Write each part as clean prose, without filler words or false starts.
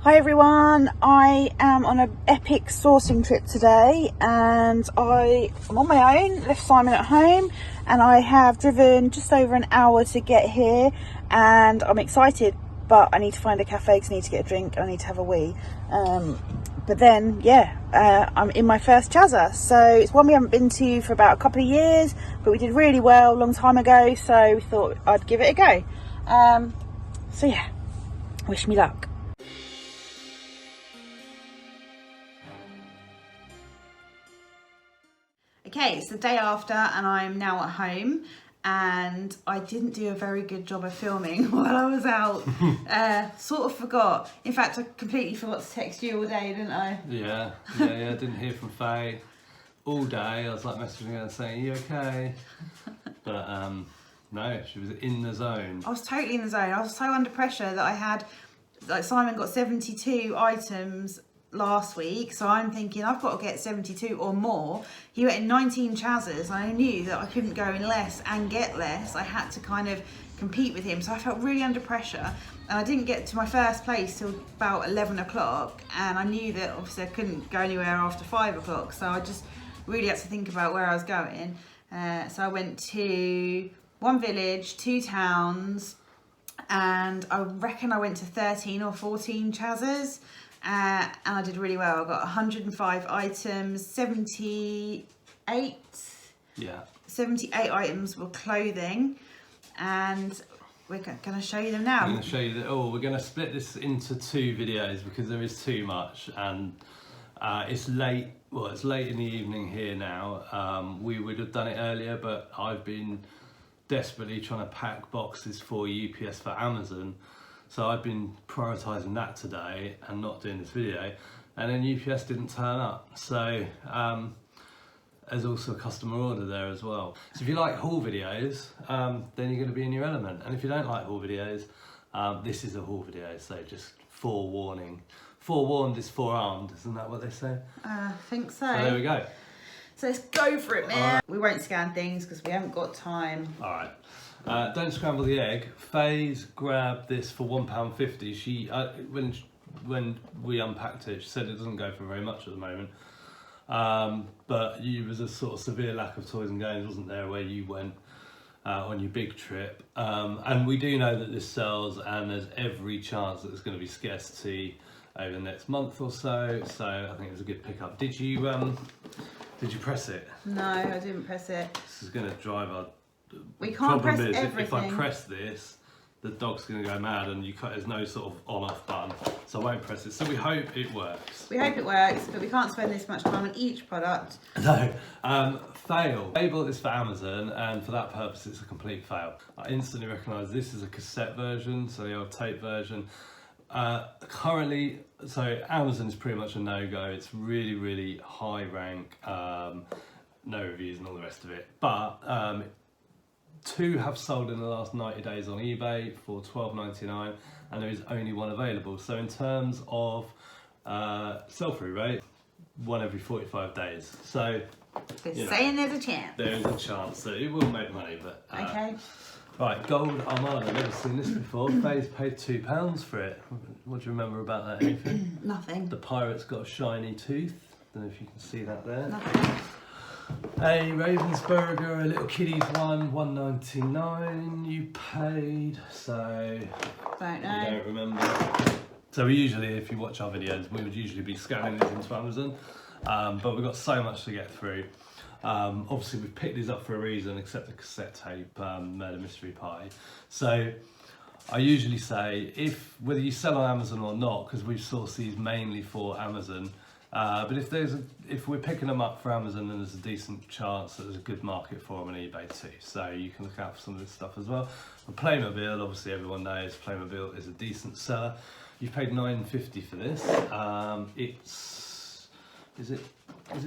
Hi everyone, I am on an epic sourcing trip today and I'm on my own, left Simon at home, and I have driven just over an hour to get here and I'm excited, but I need to find a cafe because I need to get a drink and I need to have a wee. But then, I'm in my first Chazza, so it's one we haven't been to for about a couple of years, but we did really well a long time ago, so we thought I'd give it a go. Wish me luck. Okay, it's the day after and I'm now at home and I didn't do a very good job of filming while I was out. Sort of forgot. In fact, I completely forgot to text you all day, didn't I? Yeah. I didn't hear from Faye all day. I was like messaging her and saying, "Are you okay?" But no, she was in the zone. I was totally in the zone. I was so under pressure that I had, like, Simon got 72 items last week, so I'm thinking I've got to get 72 or more. He went in 19 Chazzas and I knew that I couldn't go in less and get less. I had to kind of compete with him, so I felt really under pressure and I didn't get to my first place till about 11 o'clock, and I knew that obviously I couldn't go anywhere after 5 o'clock, so I just really had to think about where I was going. So I went to one village, 2 towns, and I reckon I went to 13 or 14 Chazzas. And I did really well. I got 105 items, 78 items were clothing, and we're going to show you them now. I'm going to show you that. We're going to split this into 2 videos because there is too much, and it's late. Well, it's late in the evening here now. We would have done it earlier, but I've been desperately trying to pack boxes for UPS for Amazon. So I've been prioritising that today and not doing this video, and then UPS didn't turn up. So there's also a customer order there as well. So if you like haul videos, then you're going to be in your element. And if you don't like haul videos, this is a haul video. So just forewarning. Forewarned is forearmed, isn't that what they say? I think so. So there we go. So let's go for it, man. Right. We won't scan things because we haven't got time. All right. Don't scramble the egg. Faye's grabbed this for £1.50. She when we unpacked it, she said it doesn't go for very much at the moment. But it was a sort of severe lack of toys and games, wasn't there, where you went on your big trip. And we do know that this sells, and there's every chance that there's going to be scarcity over the next month or so. So I think it was a good pickup. Did you press it? No, I didn't press it. This is going to drive our. We can't press everything. If I press this, the dog's going to go mad, and there's no sort of on-off button, so I won't press it. So we hope it works. We hope it works, but we can't spend this much time on each product. No. Fail. They bought this for Amazon, and for that purpose, it's a complete fail. I instantly recognised this is a cassette version, so the old tape version. Currently, so Amazon is pretty much a no-go. It's really, really high rank, no reviews and all the rest of it. But 2 have sold in the last 90 days on eBay for $12.99, and there is only 1 available. So in terms of sell-through rate, 1 every 45 days. So saying there's a chance. There is a chance that it will make money, but okay. Right, gold Armada. I've never seen this before. Faye's paid £2 for it. What do you remember about that? Anything? Nothing. The pirate's got a shiny tooth. Don't know if you can see that there. Nothing. A Ravensburger, a little kiddies one, $1.99 you paid, so don't know. You don't remember. So we usually, if you watch our videos, we would usually be scanning these into Amazon, but we've got so much to get through. Obviously we've picked these up for a reason, except the cassette tape, Murder Mystery Party. So I usually say, whether you sell on Amazon or not, because we've sourced these mainly for Amazon, but if we're picking them up for Amazon, then there's a decent chance that there's a good market for them on eBay too. So you can look out for some of this stuff as well. And Playmobil, obviously everyone knows Playmobil is a decent seller. You've paid $9.50 for this. Is it?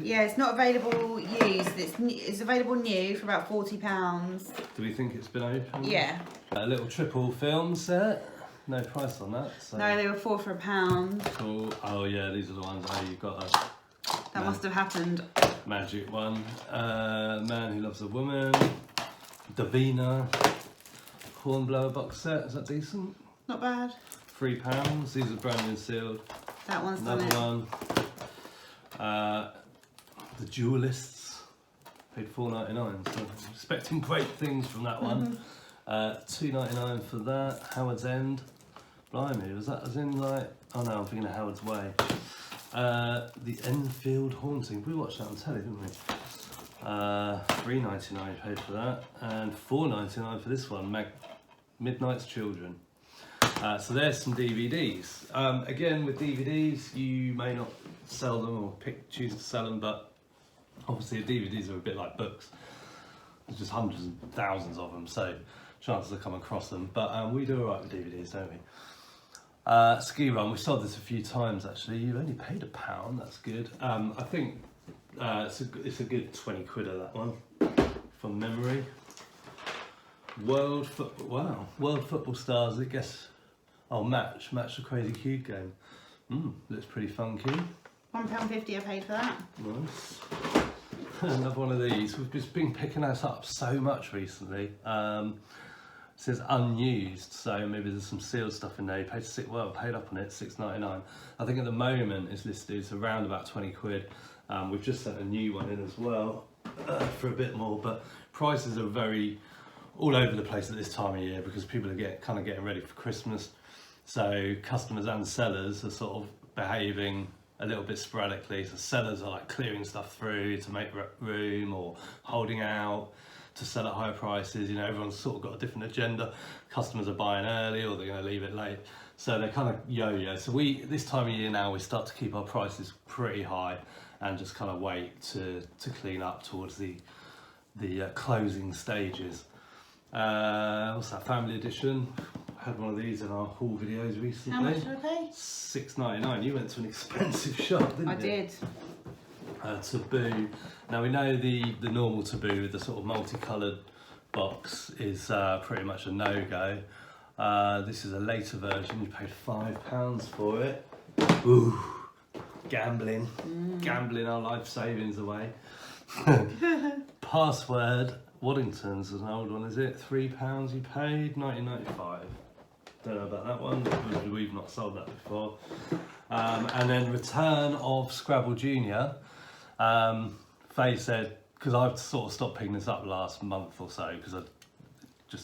Yeah, it's not available used. It's available new for about £40. Do we think it's been opened? Yeah. A little triple film set. No price on that. So. No, they were 4 for £1. Cool. Oh yeah, these are the ones where you've got a. That must have happened. Magic one. Man Who Loves a Woman. Davina. Hornblower box set. Is that decent? Not bad. £3. These are brand new sealed. That one's done Another it. one. The Duelists. Paid £4.99. So I'm expecting great things from that one. £2.99 for that. Howard's End. Blimey, was that as in like? Oh no, I'm thinking of Howard's Way. The Enfield Haunting. We watched that on telly, didn't we? £3.99 paid for that, and £4.99 for this one, Midnight's Children. So there's some DVDs. Again, with DVDs, you may not sell them or choose to sell them, but obviously DVDs are a bit like books. There's just hundreds and thousands of them, so chances of coming across them. But we do alright with DVDs, don't we? Ski Run, we sold this a few times actually. You've only paid £1, that's good. I think it's a good 20 quid of that one, from memory. World Football Stars, I guess. Oh, Match the Crazy Cube game. Looks pretty funky. £1.50 I paid for that. Nice. Another one of these. We've just been picking this up so much recently. It says unused, so maybe there's some sealed stuff in there. You paid paid up on it, £6.99. I think at the moment it's listed around about 20 quid. We've just sent a new one in as well for a bit more, but prices are very all over the place at this time of year because people are getting ready for Christmas. So customers and sellers are sort of behaving a little bit sporadically. So sellers are like clearing stuff through to make room or holding out to sell at higher prices. You know, everyone's sort of got a different agenda. Customers are buying early or they're going to leave it late. So they kind of yo-yo. So this time of year now, we start to keep our prices pretty high and just kind of wait to clean up towards the closing stages. What's that, family edition? Had one of these in our haul videos recently. How much did I pay? £6.99. You went to an expensive shop, didn't you? I did. Taboo. Now we know the normal Taboo with the sort of multicoloured box is pretty much a no-go. This is a later version. You paid £5 for it. Ooh, gambling our life savings away. Password Waddington's is an old one, is it? £3 you paid, 1995. Don't know about that one. We've not sold that before. And then return of Scrabble Junior. Faye said, because I've sort of stopped picking this up last month or so because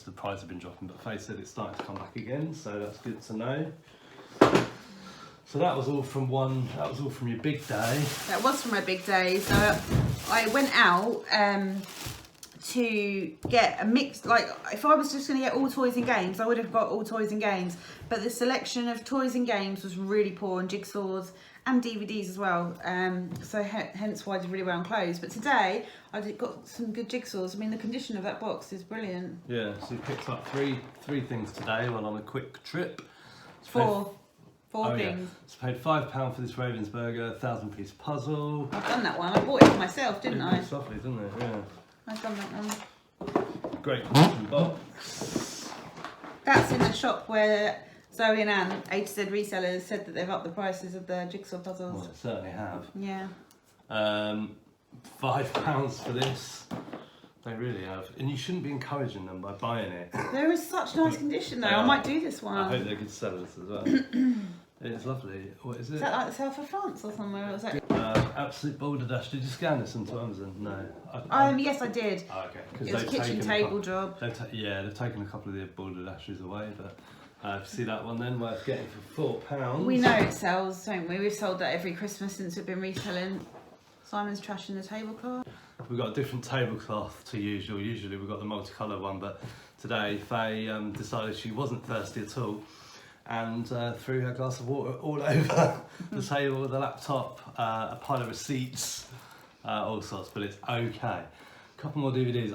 the price have been dropping, but Faye said it's starting to come back again, so that's good to know. So that was all from your big day. That was from my big day. So I went out to get a mix. Like if I was just going to get all toys and games, I would have got all toys and games. But the selection of toys and games was really poor, and jigsaws and DVDs as well. So hence why I did really well on clothes. But today I got some good jigsaws. I mean, the condition of that box is brilliant. Yeah. So you picked up three things today while on a quick trip. Four things. So paid £5 for this Ravensburger 1,000-piece puzzle. I've done that one. I bought it for myself, didn't I? It's lovely, isn't it? Yeah. I've done that one. Great box. That's in the shop where Zoe and Anne, A to Z Resellers, said that they've upped the prices of the jigsaw puzzles. Well, they certainly have. Yeah. £5 for this. They really have. And you shouldn't be encouraging them by buying it. There is such nice condition though. I might do this one. I hope they're good sellers as well. It's lovely. What is it? Is that like the South of France or somewhere? Or was that... Absolute balderdash. Did you scan this onto Amazon? No. Yes, I did. Oh, okay. It was a kitchen table job. They've taken a couple of the balderdashes away, but if you see that one then, worth getting for £4. We know it sells, don't we? We've sold that every Christmas since we've been reselling. Simon's trashing the tablecloth. We've got a different tablecloth to usual. Usually we've got the multicolour one, but today Faye decided she wasn't thirsty at all and threw her glass of water all over the table with the laptop, a pile of receipts, all sorts, but it's okay. A couple more DVDs.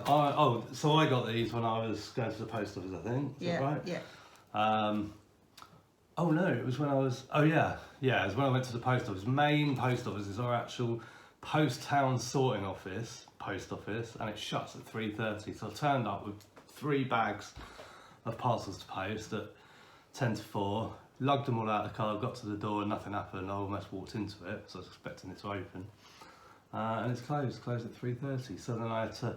So I got these when I was going to the post office, I think. Is that right? Yeah. Oh no, it was when I was, it was when I went to the post office. Main post office is our actual post town sorting office, post office, and it shuts at 3:30. So I turned up with 3 bags of parcels to post at 10 to 4, lugged them all out of the car, got to the door and nothing happened. I almost walked into it, so I was expecting it to open. And it's closed at 3:30. So then I had to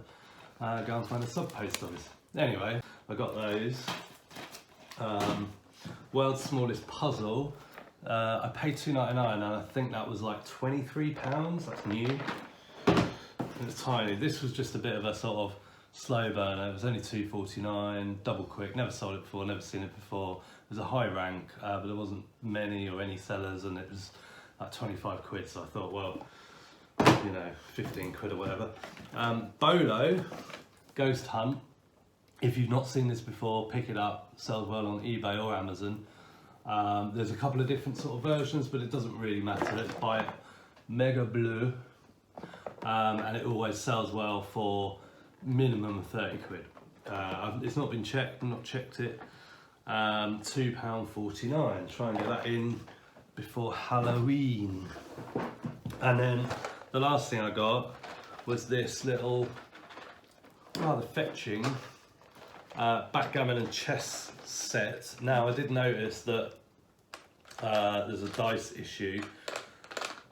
go and find a sub post office. Anyway, I got those. World's Smallest Puzzle. I paid £2.99 and I think that was like £23. That's new. It's tiny. This was just a bit of a sort of slow burner. It was only £2.49, double quick. Never sold it before, never seen it before. It was a high rank, but there wasn't many or any sellers, and it was like 25 quid. So I thought, well, you know, 15 quid or whatever. Bolo Ghost Hunt. If you've not seen this before, pick it up. Sells well on eBay or Amazon. There's a couple of different sort of versions, but it doesn't really matter. Let's buy it Mega Bleu. And it always sells well for minimum of 30 quid. It's not been checked, I've not checked it. £2.49. Try and get that in before Halloween. And then the last thing I got was this little rather fetching backgammon and chess set. Now I did notice that there's a dice issue.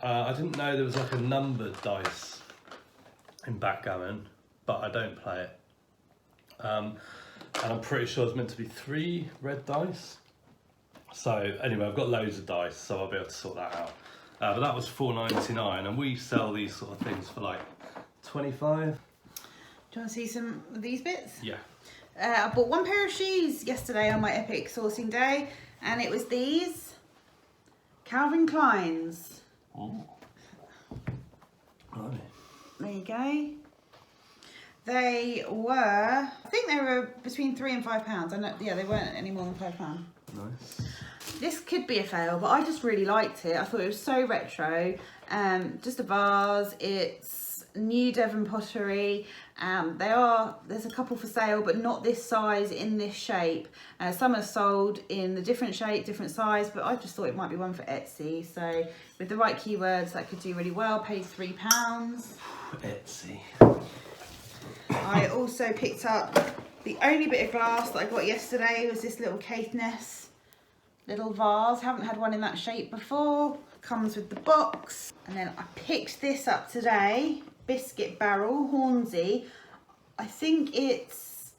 I didn't know there was like a numbered dice in backgammon, but I don't play it. And I'm pretty sure it's meant to be 3 red dice. So anyway, I've got loads of dice, so I'll be able to sort that out. But that was £4.99, and we sell these sort of things for like 25. Do you want to see some of these bits? Yeah. I bought one pair of shoes yesterday on my epic sourcing day, and it was these Calvin Klein's. Oh. Right. There you go. They were, I think they were between £3 and £5. I know, yeah, they weren't any more than £5. Nice. This could be a fail, but I just really liked it. I thought it was so retro. Just a vase. It's new Devon pottery. There's a couple for sale, but not this size in this shape. Some are sold in the different shape, different size, but I just thought it might be one for Etsy. So with the right keywords, that could do really well. Paid £3. Etsy. I also picked up the only bit of glass that I got yesterday was this little Caithness little vase. Haven't had one in that shape before. Comes with the box. And then I picked this up today. Biscuit barrel, Hornsey. I think it's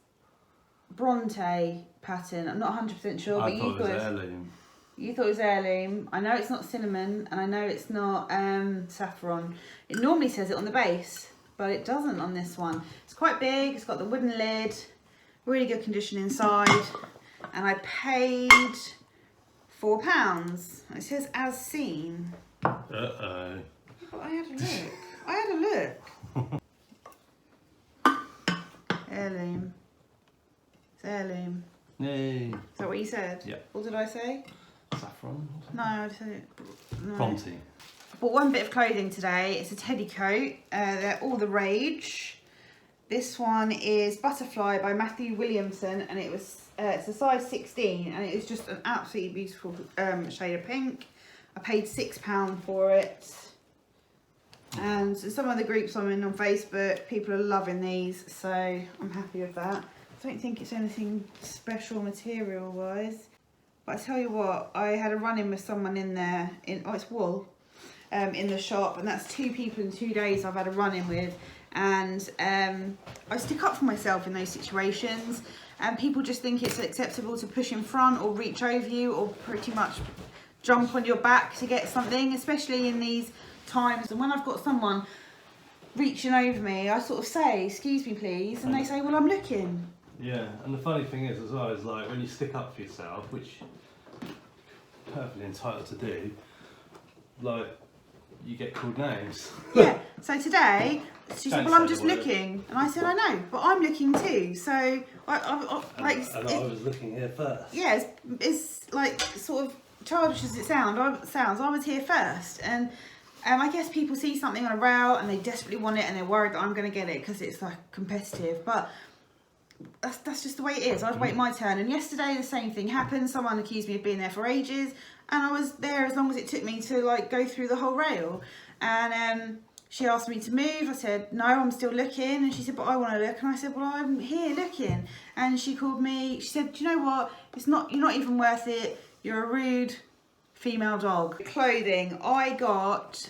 Bronte pattern. I'm not 100% sure, but I thought it was heirloom. You thought it was heirloom. I know it's not cinnamon, and I know it's not saffron. It normally says it on the base, but it doesn't on this one. It's quite big. It's got the wooden lid. Really good condition inside. And I paid £4. It says as seen. Uh-oh. But I had a look. I had a look. Heirloom. It's heirloom. Yay. Is that what you said? Yeah. What did I say? Saffron? No, I said it. No. Bronte. I bought one bit of clothing today. It's a teddy coat. They're all the rage. This one is Butterfly by Matthew Williamson, and it was it's a size 16, and it is just an absolutely beautiful shade of pink. I paid £6 for it. And some of the groups I'm in on Facebook, people are loving these, so I'm happy with that. I don't think it's anything special material wise, but I tell you what, I had a run-in with someone in there, it's wool, in the shop, and that's 2 people in 2 days I've had a run-in with, and I stick up for myself in those situations, and people just think it's acceptable to push in front or reach over you or pretty much jump on your back to get something, especially in these times. And when I've got someone reaching over me, I sort of say, excuse me please, and they say, well, I'm looking. Yeah, and the funny thing is as well, is like when you stick up for yourself, which you're perfectly entitled to do, like you get called names. Yeah, so today she said, Don't well, I'm say just the word. looking, and I said, I know, but I'm looking too, so I And I was looking here first. yeah, it's like sort of childish as it sounds, I was here first, and I guess people see something on a rail and they desperately want it and they're worried that I'm going to get it because it's like competitive, but that's just the way it is. I'd wait my turn, and yesterday the same thing happened. Someone accused me of being there for ages, and I was there as long as it took me to like go through the whole rail, and she asked me to move. I said no, I'm still looking, and she said, but I want to look, and I said, well, I'm here looking, and she called me, she said, do you know what, you're not even worth it, you're a rude female dog. Clothing, I got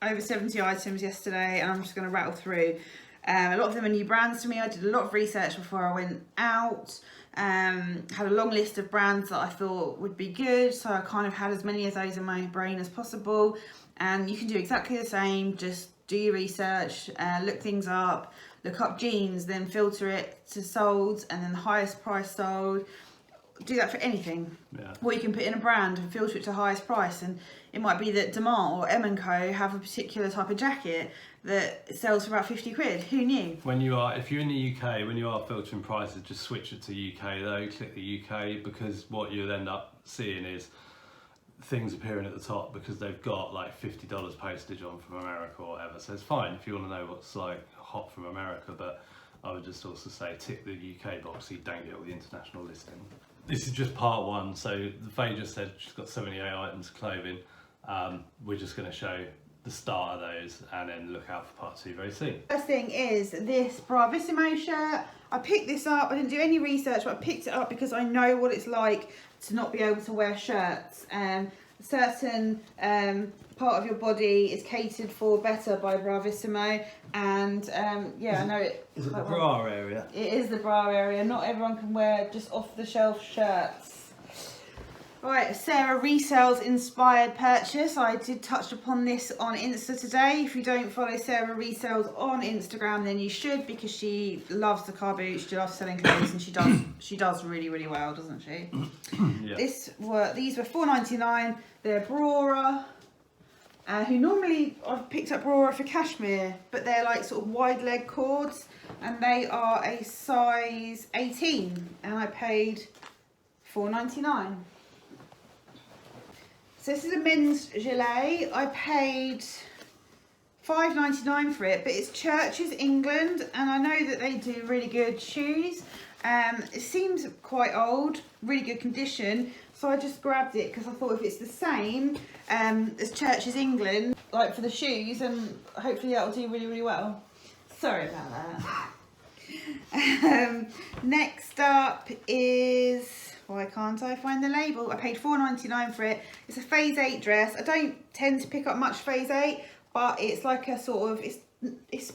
over 70 items yesterday, and I'm just going to rattle through. A lot of them are new brands to me. I did a lot of research before I went out. Had a long list of brands that I thought would be good, so I kind of had as many of those in my brain as possible. And you can do exactly the same, just do your research, look things up, look up jeans, then filter it to sold, and then the highest price sold. Do that for anything. Yeah. Or you can put in a brand and filter it to highest price, and it might be that Demant or M&Co have a particular type of jacket that sells for about 50 quid. Who knew? If you're in the UK, when you are filtering prices, just switch it to UK though, click the UK, because what you'll end up seeing is things appearing at the top because they've got like $50 postage on from America or whatever. So it's fine if you want to know what's like hot from America, but I would just also say tick the UK box so you don't get all the international listing. This is just part one, so Faye just said she's got 78 items of clothing. We're just going to show the start of those and then look out for part two very soon. First thing is this Bravissimo shirt. I picked this up, I didn't do any research, but I picked it up because I know what it's like to not be able to wear shirts. A certain part of your body is catered for better by Bravissimo, and yeah, I know it. Is it the bra area? It is the bra area. Not everyone can wear just off the shelf shirts. Right, Sarah Resell's inspired purchase. I did touch upon this on Insta today. If you don't follow Sarah Resell's on Instagram, then you should, because she loves the car boots, she loves selling clothes, and she does really, really well, doesn't she? Yeah. These were $4.99. They're Brora, who normally I've picked up Brora for cashmere, but they're like sort of wide leg cords, and they are a size 18, and I paid $4.99. So this is a men's gilet. I paid $5.99 for it, but it's Church's England, and I know that they do really good shoes. It seems quite old, really good condition, so I just grabbed it because I thought if it's the same as Church's England, like for the shoes, and hopefully that'll do really, really well. Sorry about that. Next up is... Why can't I find the label? I paid $4.99 for it. It's a Phase 8 dress. I don't tend to pick up much Phase 8, but it's like a sort of, it's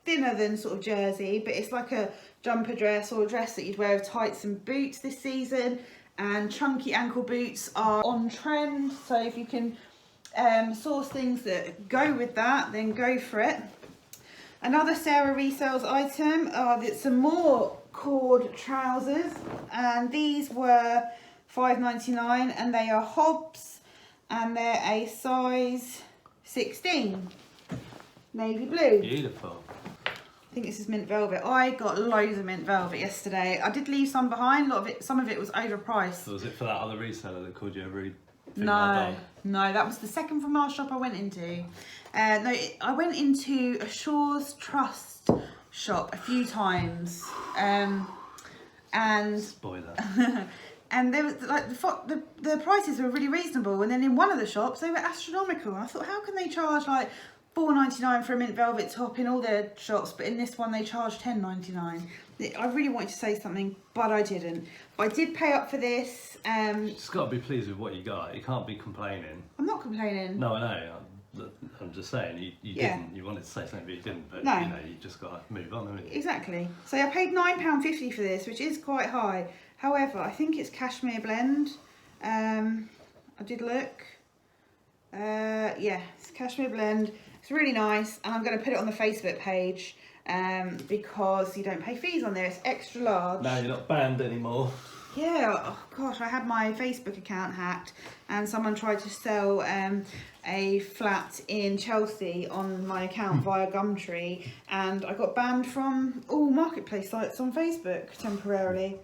thinner than sort of jersey, but it's like a jumper dress or a dress that you'd wear with tights and boots this season. And chunky ankle boots are on trend, so if you can source things that go with that, then go for it. Another Sarah Resell's item are some more cord trousers, and these were $5.99, and they are Hobbs, and they're a size 16, navy blue. Beautiful. I think this is mint velvet. I got loads of mint velvet yesterday. I did leave some behind. Some of it was overpriced. So was it for that other reseller that called you a rude? No, that was the second from our shop I went into. I went into a Shaw's Trust shop a few times, and spoiler. and there was like the prices were really reasonable, and then in one of the shops they were astronomical. I thought, how can they charge like $4.99 for a mint velvet top in all their shops, but in this one they charged $10.99? I really wanted to say something, but I didn't. But I did pay up for this. You just got to be pleased with what you got. You can't be complaining. I'm not complaining. No, I know. I'm just saying, you didn't. You wanted to say something, but you didn't. But no. You know, you just got to move on, haven't you? Exactly. So I paid £9.50 for this, which is quite high. However, I think it's cashmere blend. I did look. Yeah, it's cashmere blend. It's really nice, and I'm going to put it on the Facebook page because you don't pay fees on there. It's extra large. Now you're not banned anymore. Yeah, oh gosh, I had my Facebook account hacked, and someone tried to sell a flat in Chelsea on my account via Gumtree, and I got banned from all marketplace sites on Facebook temporarily.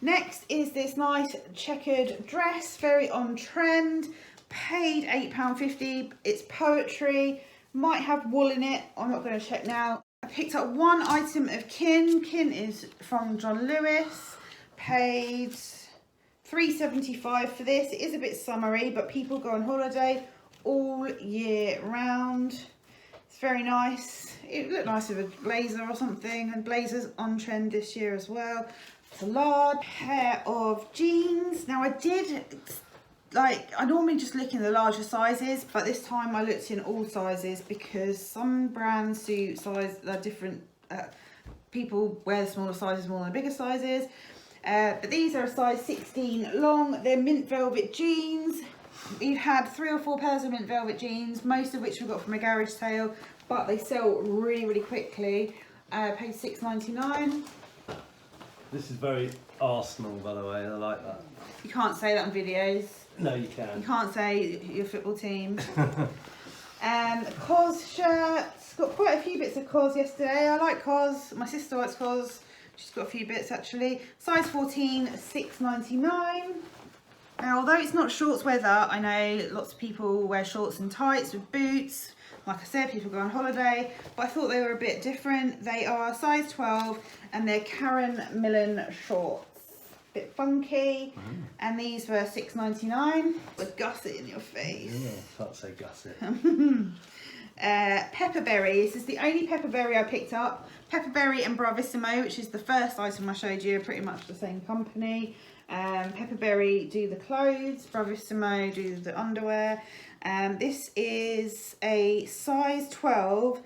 Next is this nice checkered dress, very on trend. Paid £8.50. It's poetry, might have wool in it, I'm not going to check now. I picked up one item of Kin. Kin is from John Lewis. Paid $3.75 for this. It is a bit summery, but people go on holiday all year round. It's very nice. It looked nice with a blazer or something, and blazers on trend this year as well. It's a large pair of jeans. Now I normally just look in the larger sizes, but this time I looked in all sizes because some brands suit size different. People wear the smaller sizes more than the bigger sizes. But these are a size 16 long. They're mint velvet jeans. We've had 3 or 4 pairs of mint velvet jeans, most of which we got from a garage sale, but they sell really, really quickly. Paid £6.99. This is very Arsenal, by the way. I like that. You can't say that on videos. No, you can. You can't say your football team. COS shirts. Got quite a few bits of COS yesterday. I like COS. My sister likes COS. She's got a few bits actually. Size 14, £6.99. Now, although it's not shorts weather, I know lots of people wear shorts and tights with boots. Like I said, people go on holiday, but I thought they were a bit different. They are size 12 and they're Karen Millen shorts. Bit funky. And these were £6.99. The gusset in your face. Yeah, can't say gusset. Pepperberry. This is the only Pepperberry I picked up. Pepperberry and Bravissimo, which is the first item I showed you, are pretty much the same company. Pepperberry do the clothes, Bravissimo do the underwear. This is a size 12,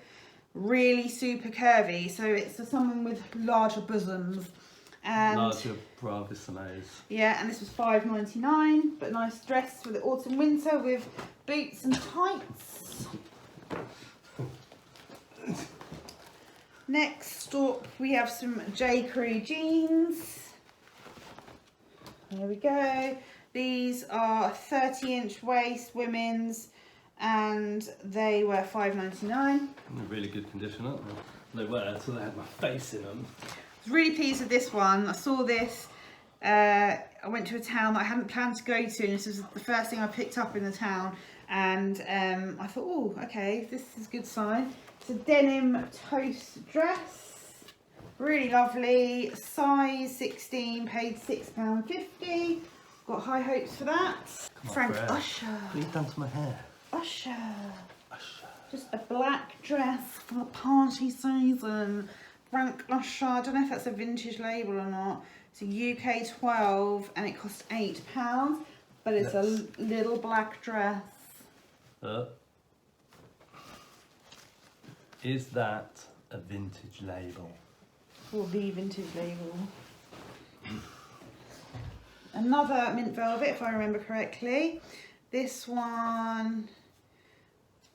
really super curvy, so it's for someone with larger bosoms. And larger Bravissimos. yeah, and this was £5.99, but nice dress for the autumn winter with boots and tights. Next up we have some J. Crew jeans. There we go. These are 30-inch waist women's and they were £5.99. In really good condition, aren't they? They were until they had my face in them. I was really pleased with this one. I saw this. I went to a town that I hadn't planned to go to, and this was the first thing I picked up in the town. And I thought, oh, okay, this is a good sign. It's a denim toast dress. Really lovely. Size 16, paid £6.50. Got high hopes for that. Frank Usher. What have you done to my hair? Usher. Usher. Just a black dress for the party season. Frank Usher. I don't know if that's a vintage label or not. It's a UK 12 and it cost £8, but it's a little black dress. Is that a vintage label? Or the vintage label. Another mint velvet, if I remember correctly. This one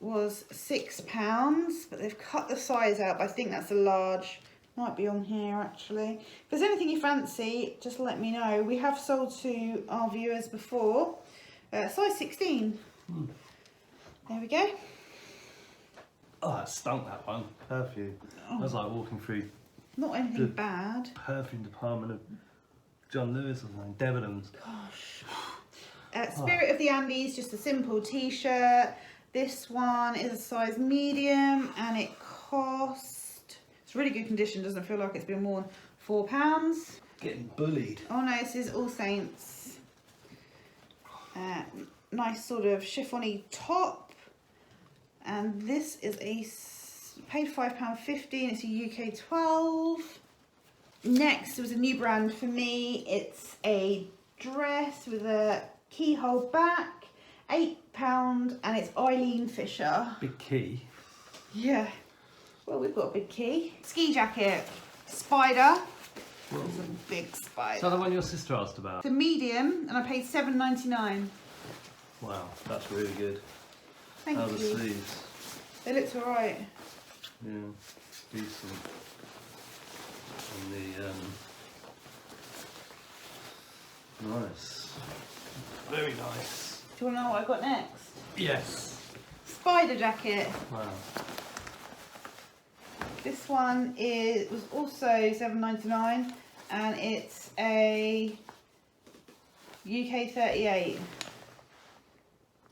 was £6, but they've cut the size out, but I think that's a large. Might be on here actually. If there's anything you fancy, just let me know. We have sold to our viewers before. Size 16. There we go. Oh, that stunk, that one. Perfume. Oh. I was like walking through Not anything bad. perfume department of John Lewis or something. Debenhams. Gosh. Spirit of the Andes, just a simple t-shirt. This one is a size medium and it cost, it's really good condition, doesn't feel like it's been worn, £4. Getting bullied. Oh no, this is All Saints. Nice sort of chiffony top. And this is paid £5.50 and it's a UK 12. Next, there was a new brand for me. It's a dress with a keyhole back, £8, and it's Eileen Fisher. Big key. Yeah. Well, we've got a big key. Ski jacket, spider. It's a big spider. Is that the one your sister asked about? The medium, and I paid £7.99. Wow, that's really good. Thank How are the you. sleeves? They looked alright. Yeah, decent. And the nice, very nice. Do you want to know what I got next? Yes. Spider jacket. Wow. This one was also £7.99 and it's a UK 38.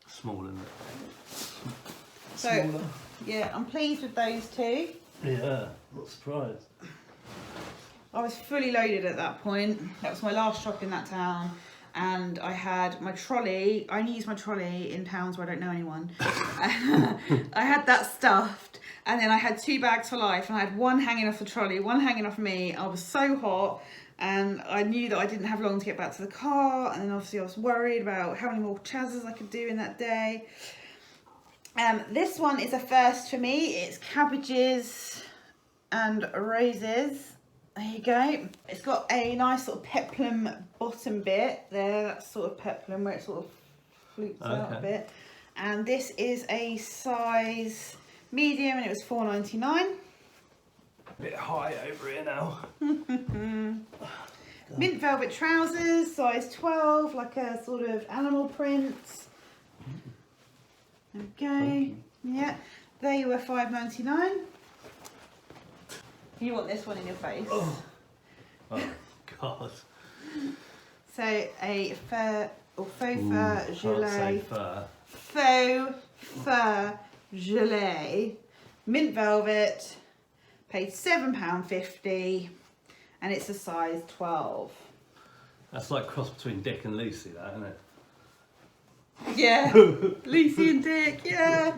Small, isn't it? So, Smaller. yeah, I'm pleased with those two. Yeah, not surprised. I was fully loaded at that point. That was my last shop in that town. And I had my trolley. I only use my trolley in towns where I don't know anyone. I had that stuffed. And then I had 2 bags for life. And I had one hanging off the trolley, one hanging off me. I was so hot. And I knew that I didn't have long to get back to the car. And then obviously I was worried about how many more chazzes I could do in that day. This one is a first for me. It's cabbages and roses. There you go. It's got a nice sort of peplum bottom bit there. That's sort of peplum where it sort of flukes out a bit. And this is a size medium, and it was $4.99. A bit high over here now. Mint velvet trousers, size 12, like a sort of animal print. Okay, yeah, they were $5.99. You want this one in your face? Oh God. So a fur or faux fur gilet. Fur. Faux fur gilet, mint velvet, paid £7.50, and it's a size 12. That's like cross between Dick and Lucy, that, isn't it? Yeah, Lucy and Dick, yeah.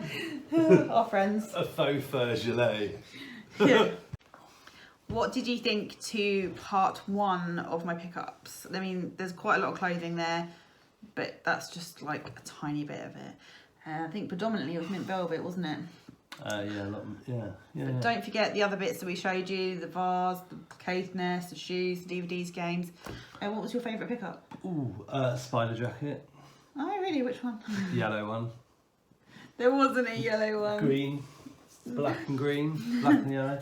Our friends. A faux fur gilet. Yeah. What did you think to part 1 of my pickups? I mean, there's quite a lot of clothing there, but that's just like a tiny bit of it. I think predominantly it was mint velvet, wasn't it? Yeah. Don't forget the other bits that we showed you, the vase, the case nest, the shoes, the DVDs, games. What was your favourite pickup? Ooh, spider jacket. Oh, really? Which one? Yellow one. There wasn't a yellow one. Green. Black and green. Black and yellow.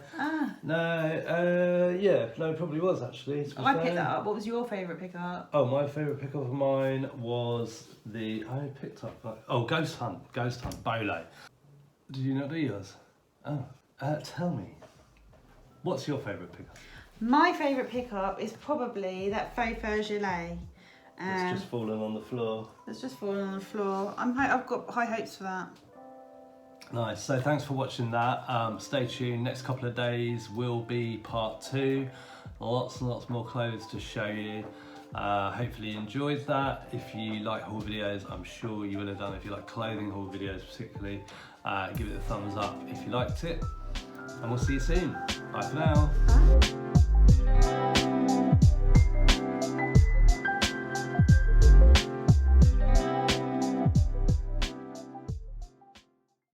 No, it probably was actually. I picked that up. What was your favourite pickup? Oh, my favourite pickup of mine was Ghost Hunt, Bolo. Did you not do yours? Oh, tell me, what's your favourite pickup? My favourite pickup is probably that faux fur gilet. It's just fallen on the floor. It's just fallen on the floor. I've got high hopes for that. Nice, so thanks for watching that. Stay tuned, next couple of days will be part 2. Lots and lots more clothes to show you. Hopefully you enjoyed that. If you like haul videos, I'm sure you will have done. If you like clothing haul videos particularly, give it a thumbs up if you liked it. And we'll see you soon. Bye for now. Bye.